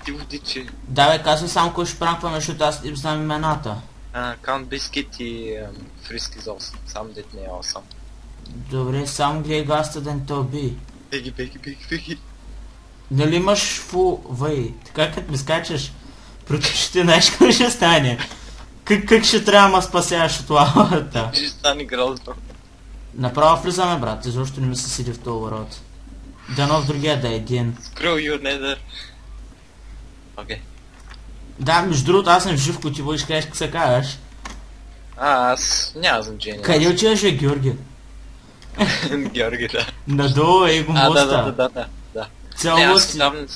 Ти водичи. Да бе, казвай само кой ще пранкваме, защото аз не знам имената. Count Biscuit и Frisky Sauce. Сам дет не е awesome. Добре, само гледай гаста да не те уби. Беги. Нали имаш фу... Въй, така като ми скачаш пред очите, знаеш какво ще стане? Как ще трябва да ме спасяваш от лавата? Ще стане грозно. Направо влизаме, брат, защото не ми се седи в този ворот. Дано в другия да е един. Screw you, nether. Окей. Да, между другото, аз съм жив, ако ти водиш, кажеш как се казваш. Аз няма значение. Къде отиваш, бе, Георги? Георги, да. Надолу е го моста. Да. Цял Не, аз мост. там...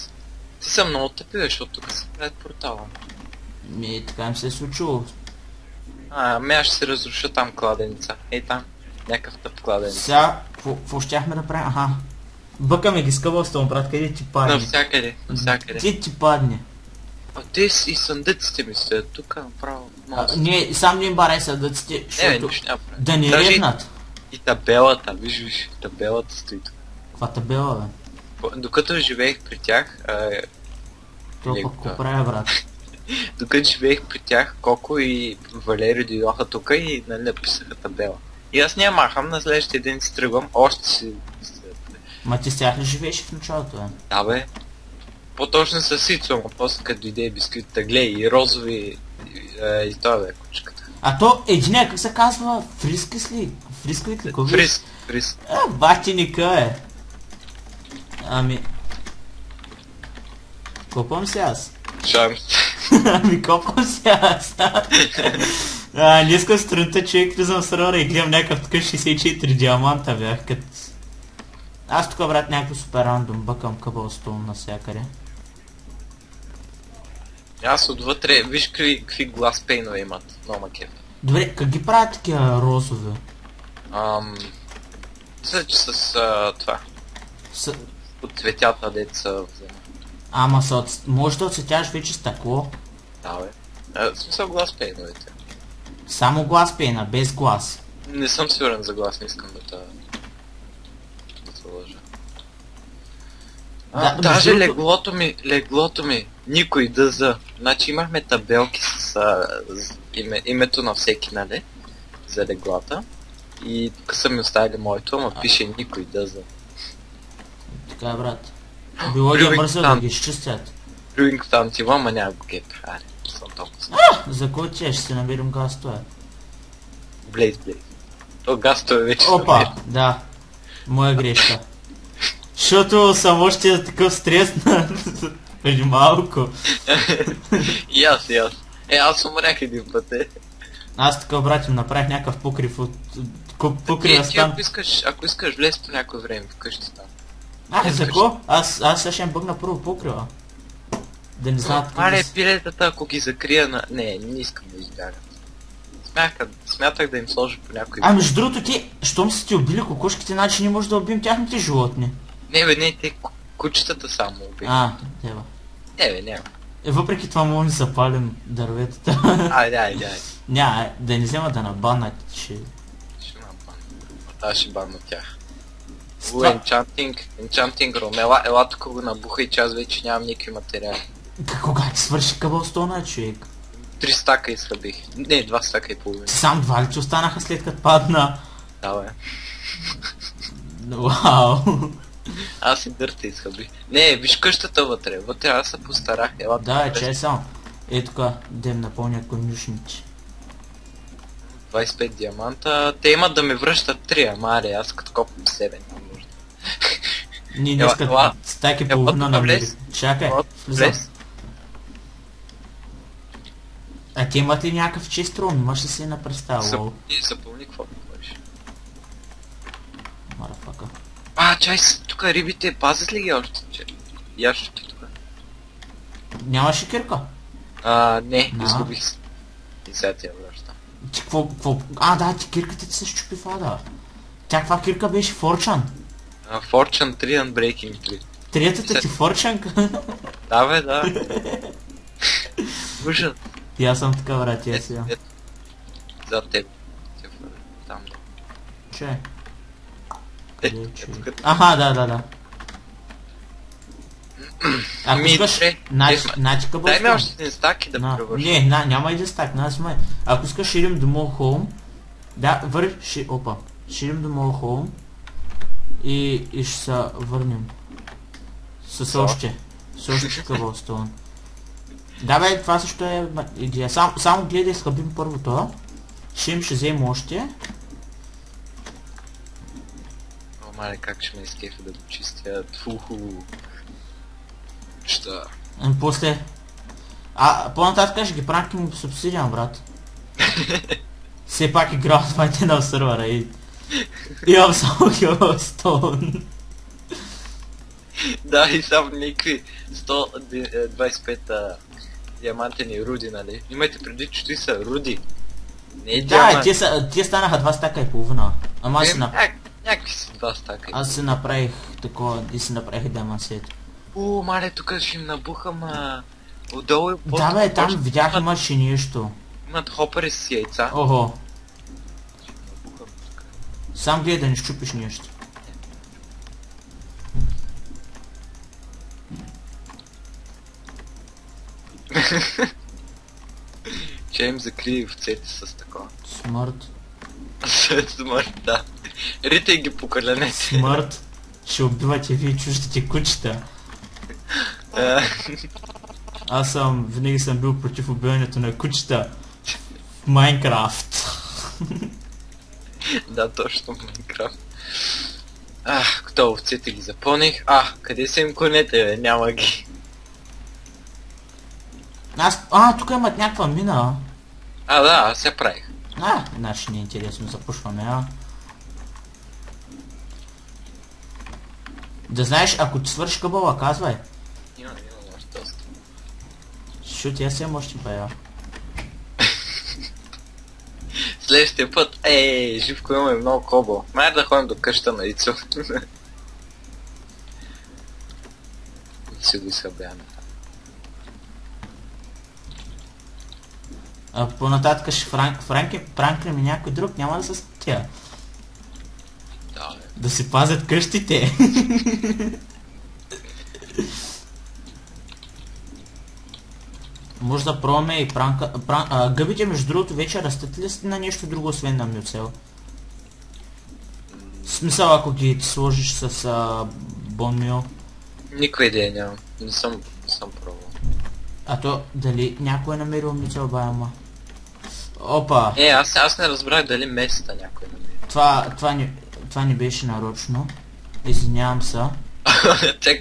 Ти съм много тъпи, защото тук се правят портала. Така им се е случило. Ами аз ще се разруша там кладеница. Ей там. Някакъв тъп кладеница. Сега, какво щяхме да правим? Аха. Бъкаме ги с къбълством, брат, къде ти падне? Навсякъде. Ти ти падне. А те и съндъците ми стоят тук, направо. Не, сам не им барай съдъците, Не, защото нищо няма правя. да ни Даже ревнат. И табелата, виж, табелата стои тук. Каква табела, бе? Докато живеех при тях, Това пък какво правя, брат? докато живеех при тях, Коко и Валери дойдоха тук и нали написаха табела. И аз няма махам, на следващия ден си тръгвам, още си... Ма ти с тях ли живееш в началото, бе? Да бе. По-точно с Сицо, а после като дойде бисквитата, гледай и розови и това бе кучката. А то единия, как се казва? Фрискис ли? Фрисквит ли? Фриск. Батиника е. Ами... Копам се аз. Шанс. Ами копам се аз. Днеска сутринта човек влизам в сервера и гледам някакъв такъв 64 диаманта бях, като... Аз тук, брат, някакво супер рандом бъкам къбълстон навсякъде. Аз отвътре, виж какви глас пейнове имат, много макет. Добре, как ги правят такива розове? Мисля, че с това, от цветята деца взема. Ама може да оцветяваш вече стъкло. Да бе. В смисъл глас пейновете. Само глас пейна, без глас. Не съм сигурен за глас, не искам да те лъжа. Да, Даже между леглото ми, никой ДЗ. Значи имахме табелки с името на всеки, нали? За леглата. И тук са ми оставили моето, ама пише никой ДЗ. Така, брат. Било ги е мързо да ги изчистят. Брюинг в Тантива, ама няма го гет. Аре, съм толкова. За кой че ще си намерим газ това? Блейз. То гасто е вече. Опа, да. Моя грешка. Защото съм още такъв стреснат преди малко. И аз. Аз умрях един път, Аз така, брат, им направих някакъв покрив от... покрива Ти стан. ако искаш влез по някое време вкъщи там. За какво? Аз сега ще им бъгна първо покрива. Да не знаят как Мале, пилетата, ако ги закрия на... Не искам да избягат. Смятах да им сложа по някой... Между другото ти, щом са ти убили кокошките, значи не може да убием тяхните животни. Не, те кучетата само убих. Тева. Няма. Въпреки това може да запалим дърветата. Айде. Няма, да не взема да набанат, че... Ще набанна. Аз ще банна тях. Enchanting room. Ела тук го набуха и че аз вече нямам никакви материали. Кога ти свърши къбълстона, човек? 3 стака изхъбих. Не, 2 стака и половина. Сам 2 ли ти останаха след като падна? Да, бе. Вау. Аз и дърта изхъбих. Не, виж къщата вътре. Вътре аз се постарах. Ела Да, че е само. Тук, дем напълня конюшници. 25 диаманта. Те имат да ме връщат 3, ама аре, аз като копам 7 нямам нужда. Ние днеска стаки половина намери. Чакай, влез. А ти имат ли някакъв чист рум? Имаш ли си на представа? Запълни какво ми говориш. Марафака. Чай, тук рибите, пазят ли ги още? Ящите тук. Нямаш ли кирка? Не, изгубих се. И сега ти я връщам. Ти какво? Да, ти кирката ти се щупи вада. Тя каква кирка беше? Fortune? Fortune 3 Unbreaking 3. Третата ти Fortune? Да бе, да. Ужас. И аз съм така, брат, я сега. За теб. Там. Че? Тук. Аха, да. Ако искаш, добре. значи Дай ми още един стак и да превършим. Не, няма един стак, ако искаш ще идем до Мол Хоум. Да, опа. Ще идем до Мол Хоум. И ще се върнем. С още Cobblestone. Да бе, това също е идея. Само гледай, схъбим първо това. Ще вземем още. О, мале, как ще ме изкефа да го чистя. Тфуху. Що? После... по-нататък ще ги пранким с обсидиан, брат. Все пак играл с майте на сервера и... Имам само Cobblestone. Да, и само някакви 125 диамантени руди, нали? Имайте преди, че ти са руди. Не е Да, диамант. тия станаха 2 стака и половина. Ама аз си Някакви си 2 стака. Аз си направих такова и си направих диамант сет. Мале, тук ще им набухам отдолу и после... Да бе, там видях имаше нещо. Имат хопери с яйца. Ого, Ще им набухам тук. сам гледай да не щупиш нещо. Че им закрие овцете с такова. Смърт. Смърт, да. Ритай ги по коленете. Смърт. Ще убивате вие чуждите кучета. Аз винаги съм бил против убиването на кучета в Майнкрафт. Да, точно в Майнкрафт. Като овцете ги запълних. Къде са им конете, бе? Няма ги. Тук имат някаква мина. Да, аз я правих. Значи не е интересно, запушваме, Да знаеш, ако ти свърши къбъла, казвай. Има още доста. Шут, аз имам още бая. Следващия път, Живко имаме много кобъл. Майде да ходим до къща на Ицо. Да си го изхъбяваме. По-нататък ще пранкнем и някой друг, няма да са с тя. Да, бе. Да си пазят къщите. Може да пробваме и пранка... Гъбите, между другото, вече растат ли на нещо друго, освен на мюцел? В смисъл, ако ги сложиш с бонмил. Никаква идея нямам. Не съм пробвал. То дали някой е намерил мюцел баяма? Опа! Аз не разбрах дали места някой намери. Това не беше нарочно. Извинявам се. Чак.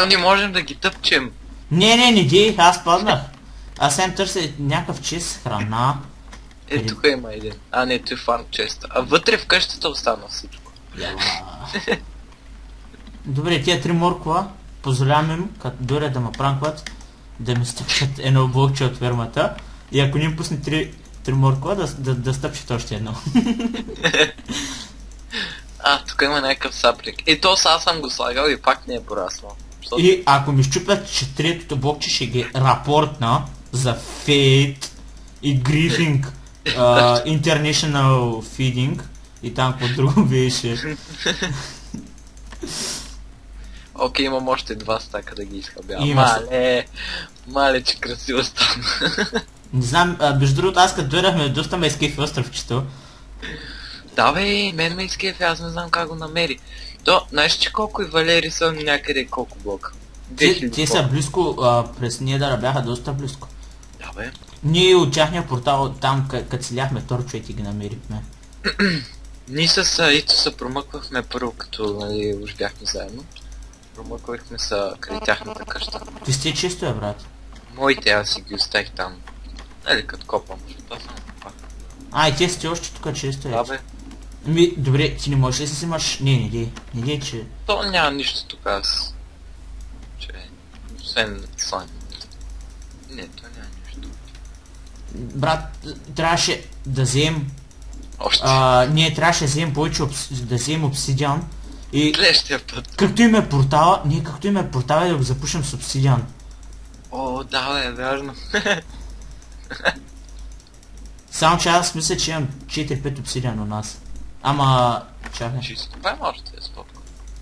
Не можем да ги тъпчем. Не дей, аз паднах. Аз съм търся някакъв чист храна. Тук има един. Не, той фарм честа. Вътре в къщата остана всичко. Добре, тия 3 моркова, позволявам им, като дойдат да ме пранкват, да ми стъпчат едно блокче от фермата. И ако не им пусне 3 моркова, да стъпчат още едно. Тук има някакъв саплик. То аз съм го слагал и пак не е пораснал. И ако ми щупят, че третото блокче ще ги рапортна за фейт и грифинг, international feeding и там какво друго беше. Окей, имам още 2 стака да ги изхъбявам. Имаш. Мале, че красиво стана. Не знам, между другото, аз като дойдахме, доста ме изкефи островчето. Да бе, мен ме изкефи, аз не знам как го намери. Знаеш, че колко и Валери са някъде колко блока? Те са близко, през Недъра бяха доста близко. Да бе. Ние от тяхния портал, там като селяхме торчовете ги намерихме. Ние с Ито се промъквахме първо, като нали, уж бяхме заедно. Промъквахме се край тяхната къща. Ти сте чисто, брат. Моите аз си ги оставих там. Нали, като копам, защото аз съм копах. И те сте още тук чисто, Да бе. Добре, ти не можеш ли да си взимаш... Не дей, че... То няма нищо тук аз. Освен слайм. Не, то няма нищо. Брат, трябваше да вземем... Още. Ние трябваше да вземем повече, да вземем обсидиан. И... Следващия път. Както им е портала, да го запушим с обсидиан. Да бе, вярно. Само че аз мисля, че имам 4-5 обсидиан у нас. Ама... Чакай. Ще изкопаем още, спокойно.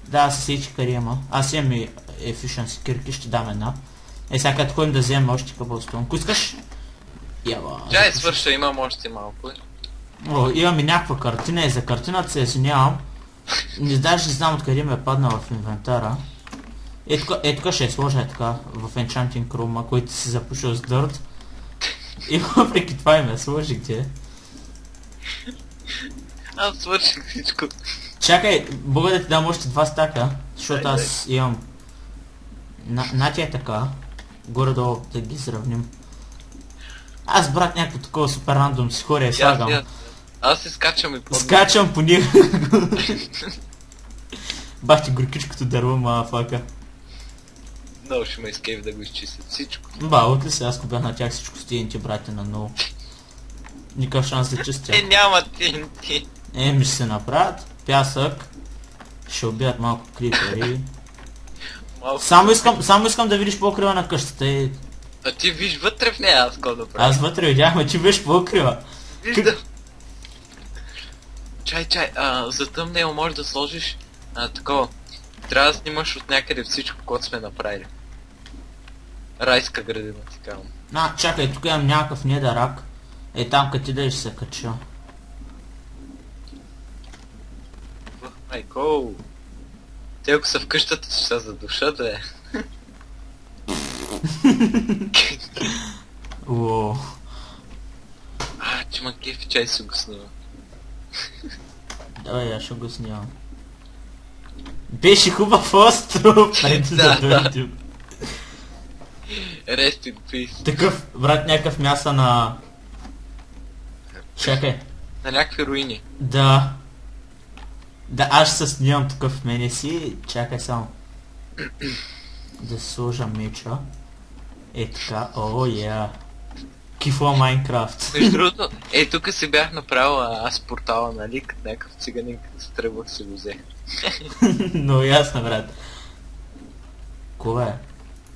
Да, с всички кариема. Аз имам и efficiency кирки, ще дам една. Сега като ходим да вземем още къбълстон. Ако искаш? Ява. Чай свърша, имам още малко. О, имам и някаква картина и за картината се извинявам. Даже не знам откъде ме е паднала в инвентара. Тук ще я сложа така в Enchanting Room, който си запушил с дърт. И въпреки това и ме сложи где. Аз свърших всичко. Чакай, мога да ти дам още 2 стака, защото аз имам... На тя е така. Горе-долу да ги сравним. Аз брат някакво такова супер рандом си хоря и слагам. Аз се скачам и по... Скачам по него. Бах ти горкичкото дърво, мафака. Много ще ме изкейв да го изчистят всичко. От ли се, аз бях на тях всичко стиените, брате, на ново. Никакъв шанс да чистя. Няма TNT. Ще се направят. Пясък. Ще убият малко крипери. Само искам да видиш по-крива на къщата. А ти виж вътре в нея, аз какво да правя? Аз вътре видяхме, че виж по-крива. Виждам. Чай, за тъмнел можеш да сложиш такова. Трябва да снимаш от някъде всичко, което сме направили. Райска градина, ти казвам. Чакай, тук имам някакъв недърак. Там като ти да ще се кача. Майко. Те ако са в къщата, ще се задушат, бе. Уоу. Че ма кефи, чай си го снима. Давай, аз ще го снимам. Беше хубав остров, преди да дойдем. Rest in peace. Такъв, брат, някакъв мяса на... Чакай. На някакви руини. Да, аз ще се снимам тук в мене си. Чакай само. Да сложа меча. Така, Кифла Майнкрафт. Между другото, тук си бях направил аз портала, нали, като някакъв циганин, като се тръгвах се го взе. Но ясно, брат. Кога е?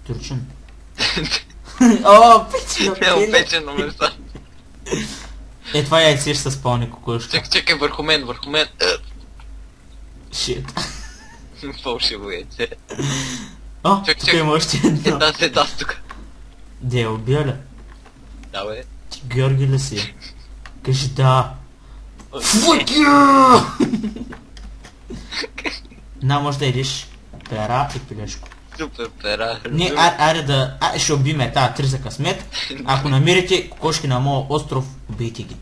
Турчин. Печено. Печено место. Това яйце ще се спълни кукушка. Чакай, върху мен. Шит. Фалшиво яйце. Тук има още едно. Да, тук. Де, убия ли? Да, бе. Ти Георги ли си? Кажи да. Fuck you! Може да идиш пера и пилешко. Супер пера. Не, аре да... ще убиме тази триза късмет. Ако намерите кокошки на моя остров, убийте ги.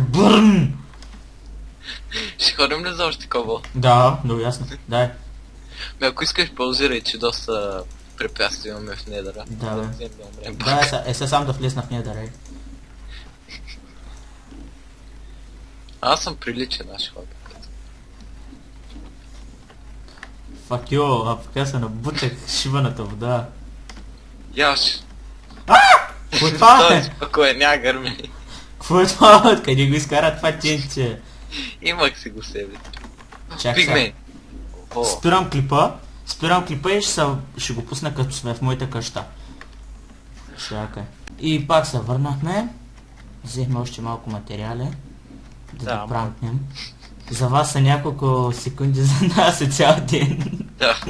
Бърн! Ще ходим ли за още такова? Да, много ясно. Дай. Ако искаш паузирай, че доста препятствия имаме в недъра. Да, бе. Да, сам да влезна в недъра. Аз съм приличен, наш ход. Fuck you, пока се набутах шибаната вода. Яш. Какво е това, бе? Спокойно, няма гърми. Какво е това? Откъде го изкара това тенче? Имах си го себе. Чакай Пигмей. Спирам клипа и ще го пусна като сме в моята къща. Чакай. И пак се върнахме. Взехме още малко материали. Да пранкнем. За вас са няколко секунди, за нас е цял ден. Да.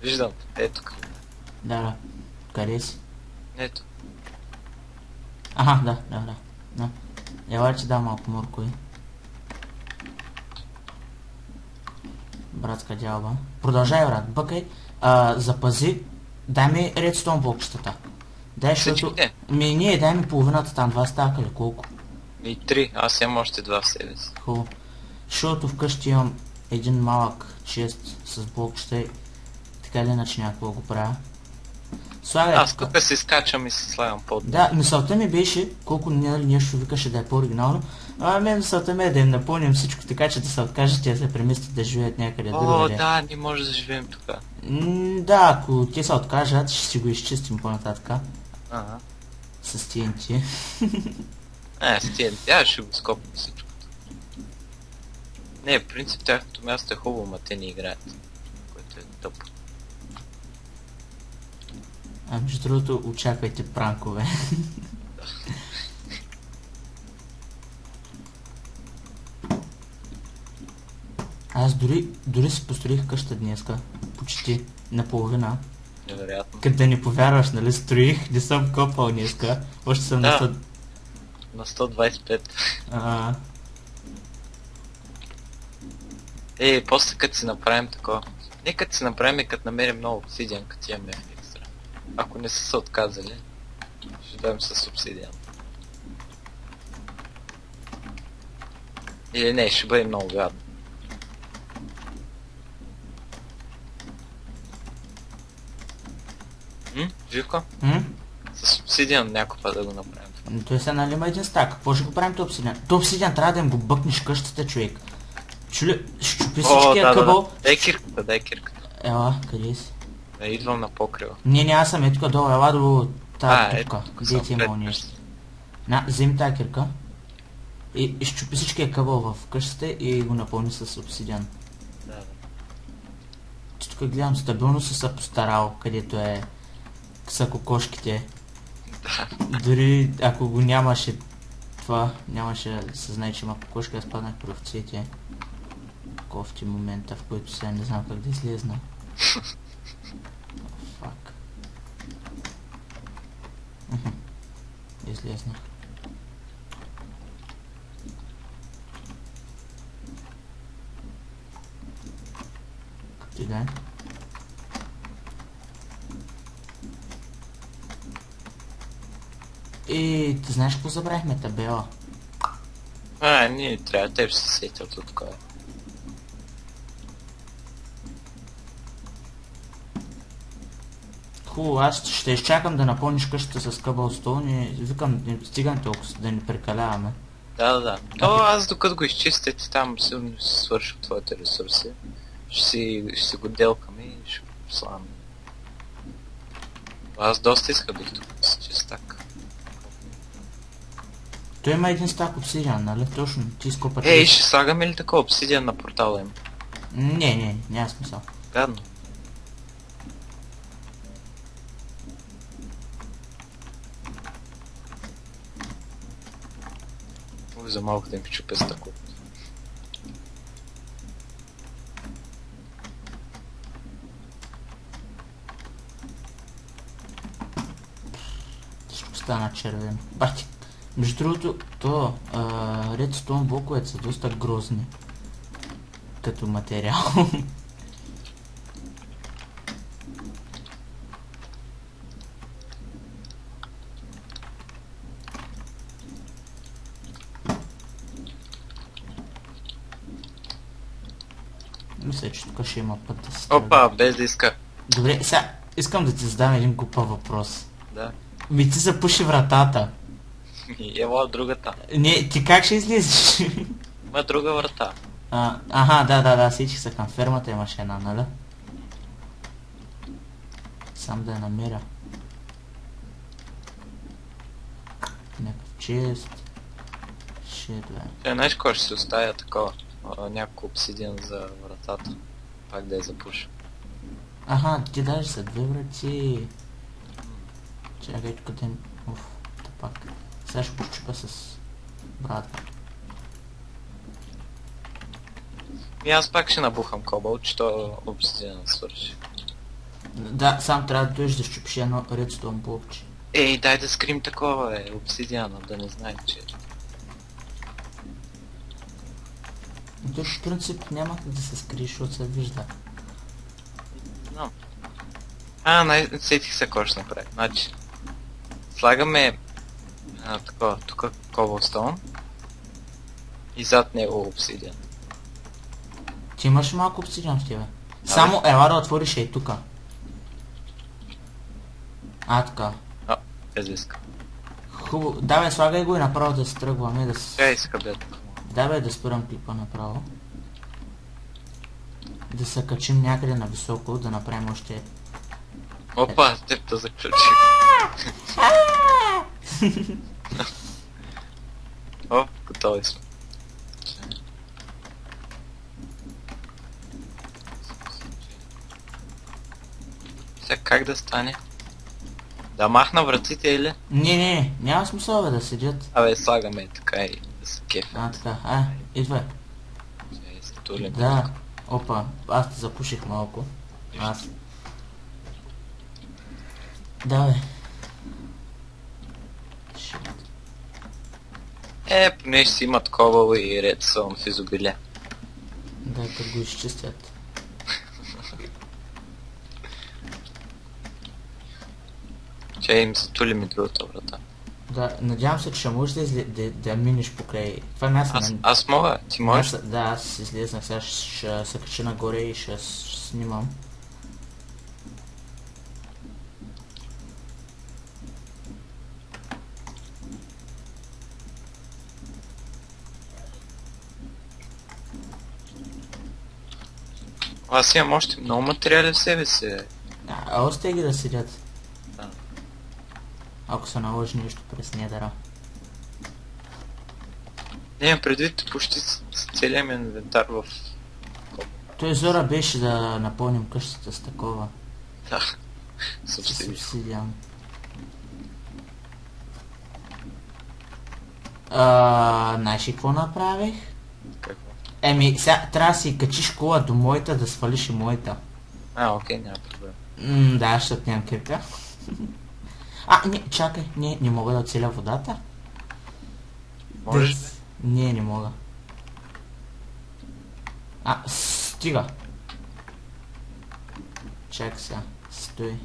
Виждам. Ето. Да. Къде си? Ето. Аха, да. Ела, че да малко моркови. Братска дялба. Продължай, брат. Бъкай. Запази. Дай ми редстоун блокчетата. Дай, защото... дай ми половината там. 2 стака или колко? И 3. Аз имам още 2 в себе си. Хубаво. Защото вкъщи имам един малък чест с блокчета и така или иначе някакво го правя. Аз тук се скачам и се слагам под. Да, мисълта ми беше, колко нещо викаше да е по-оригинално. Мисълта ми е да им напълним всичко така, че да се откажат и да се преместят да живеят някъде другаде. Да, не може да живеем тук. Да, ако те се откажат, ще си го изчистим по-нататък. С TNT. С TNT, аз ще го скопам всичко. Не, в принцип тяхното място е хубаво, ма те не играят. Което е тъпо. Между другото, очаквайте пранкове. Аз дори си построих къща днеска. Почти наполовина. Невероятно. Като да не повярваш, нали, строих, не съм копал днеска. Още съм на Да. 100... На 125. А, После като си направим такова. Не като си направим и като намерим много обсидиан, като имаме екстра. Ако не са се отказали, ще дойдем с обсидиан. Или не, ще бъде много гадно. Живко? С обсидиан някой път да го направим. той сега нали има един стак. Какво ще го правим то обсидиан? То обсидиан трябва да им го бъкнеш къщата, човек. Чули, щупи всичкия къбъл. Дай кирката. Ела, къде си? Да, идвам на покрива. Не, аз съм тук долу, ела до тази ето, тупка. Где ти имал пред нещо? На, вземи тази кирка. И щупи всичкия къбъл в къщата и го напълни с обсидиан. Да. Тук гледам, стабилно си се постарал, където са кокошките. Дори ако го нямаше това, нямаше да се знае, че има кокошки, аз паднах при овцете. Кофти момента, в който сега не знам как да излезна. Фак. Излезнах. Като и да е. И ти знаеш какво забравихме? Табела. Ние трябва, теб ще се сетят от такова. Хубаво, аз ще изчакам да напълниш къщата с къбълстоун и викам, не стигам толкова, да не прекаляваме. Да. То аз докато го изчистите там, сигурно ще си свършим твоите ресурси. Ще си го делкам и ще го послам. Аз доста искам бих тук да си чистак. Той има един стак обсидиан, нали? Точно, ти изкопа. Ще слагаме ли такова обсидиан на портала им? Не, няма смисъл. Гадно. За малко да им чупя с тако. Ще стана червено. Бати. Между другото, редстоун блоковете са доста грозни. Като материал. Мисля, че тук ще има път да се тръгне. Опа, без да иска. Добре, сега искам да ти задам един глупав въпрос. Да. Ти запуши вратата. Ева другата. Не, ти как ще излезеш? Има друга врата. Да, сичих се към фермата имаше една, нали? Сам да я намеря. Някакъв чест. Знаеш кой ще си оставя такова? Някакво обсидиан за вратата. Пак да я запуша. Ти даже са две врати. Чакай тук да... пак. Сега ще почупа с брата. Аз пак ще набухам кобалт, че то обсидиан свърши. Да, сам трябва да дойдеш да щупиш едно редстоун блокче. Дай да скрим такова, обсидиана, да не знае, че... Той в принцип няма как да се скриеш, защото се вижда. No. Сетих се кой ще направи. Значи, слагаме такова, тук cobblestone и зад него обсидиан. Ти имаш малко обсидиан в тебе. Само ела да отвориш и тука. Така. Без иска. Хубаво. Давай, слагай го и направо да се тръгваме да с... Сега иска бе. Давай да спирам клипа направо. Да се качим някъде на високо, да направим още... Опа, теб да заключи. Готови сме. Сега как да стане? Да махна вратите или? Не, няма смисъл да седят. Слагаме така и да се кефа. Така, идвай. Сега изтулим. Да. Опа, аз те запуших малко. Аз. Давай. Shit. Поне ще си имат кобал и редстоун в изобилие. Дай да го изчистят. Че им затули ми другата врата. Да, надявам се, че ще можеш да минеш покрай. Това място Аз мога, ти можеш? Да, аз излезнах, сега ще се кача нагоре и ще снимам. Аз имам още много материали в себе си. Остави ги да седят. Да. Ако се наложи нещо през недъра. Не, предвид почти с целия ми инвентар в... Той Зора беше да напълним къщата с такова. Да, С субсидия. обсидиан. Знаеш ли какво направих? Какво? Еми, сега трябва да си качиш кола до моята, да свалиш и моята. Окей, няма проблем. Да, защото нямам кирка. Не, чакай, не мога да оцеля водата. Можеш ли? Не мога. Стига. Чакай сега, стой.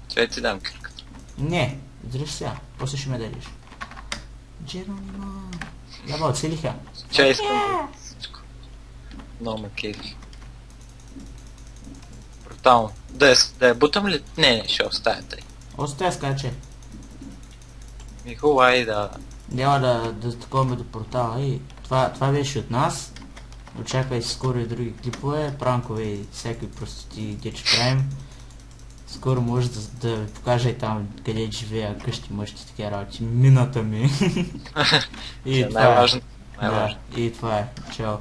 Че ти дам кирката. Не, дръж сега, после ще ме дадеш. Джеронима. Яба, оцелиха. Че искам всичко. Много ме кейфи. Брутално. Да я бутам ли? Не, ще оставя тъй. Оставя скаче. Хубаво, ай да... Няма да таковаме до портала и това беше от нас. Очаквайте скоро и други клипове, пранкове и всякакви простоти, где ще правим. Скоро може да ви покажа и там къде живея, къщи, мъжки, такива работи. Мината ми. И това е. Най-важно. Да, и това е. Чао.